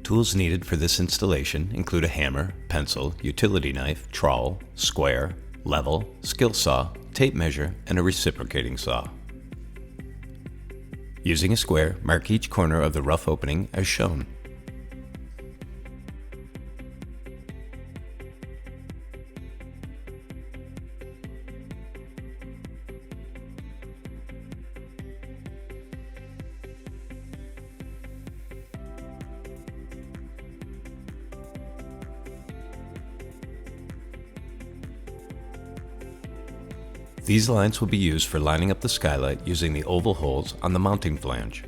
Tools needed for this installation include a hammer, pencil, utility knife, trowel, square, level, skill saw, tape measure, and a reciprocating saw. Using a square, mark each corner of the rough opening as shown. These lines will be used for lining up the skylight using the oval holes on the mounting flange.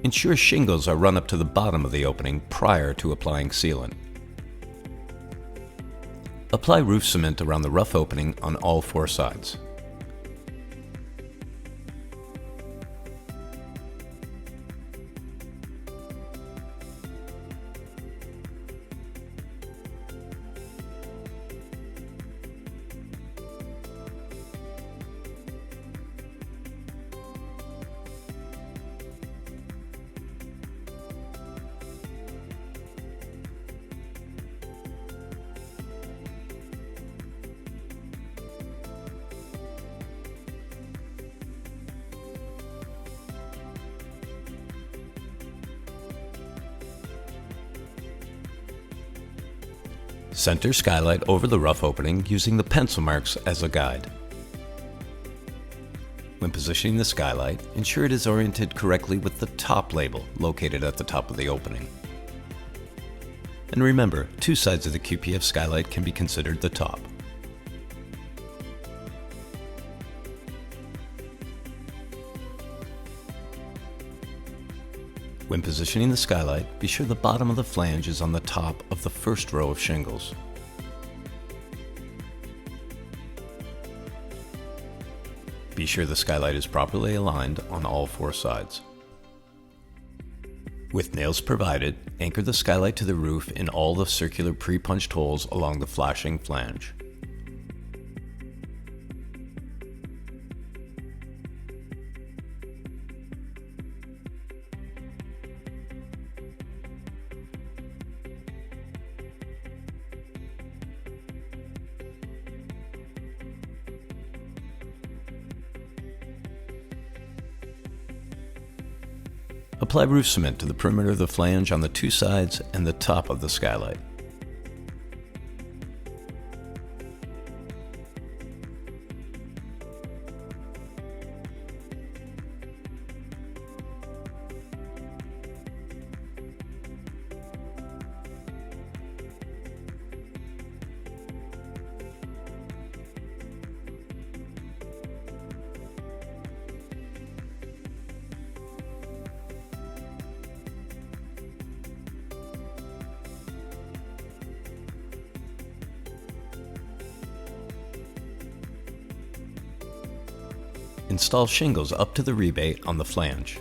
Ensure shingles are run up to the bottom of the opening prior to applying sealant. Apply roof cement around the rough opening on all 4 sides. Center skylight over the rough opening using the pencil marks as a guide. When positioning the skylight, ensure it is oriented correctly with the top label located at the top of the opening. And remember, 2 sides of the QPF skylight can be considered the top. When positioning the skylight, be sure the bottom of the flange is on the top of the first row of shingles. Be sure the skylight is properly aligned on all 4 sides. With nails provided, anchor the skylight to the roof in all the circular pre-punched holes along the flashing flange. Apply roof cement to the perimeter of the flange on the 2 sides and the top of the skylight. Install shingles up to the rebate on the flange.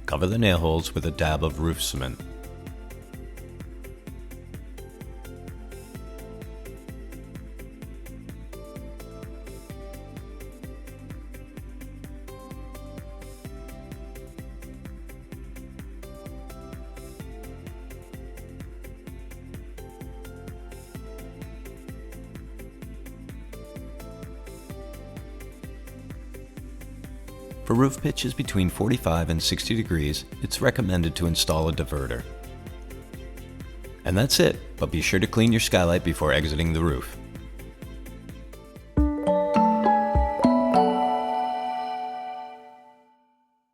Cover the nail holes with a dab of roof cement. For roof pitches between 45 and 60 degrees, it's recommended to install a diverter. And that's it, but be sure to clean your skylight before exiting the roof.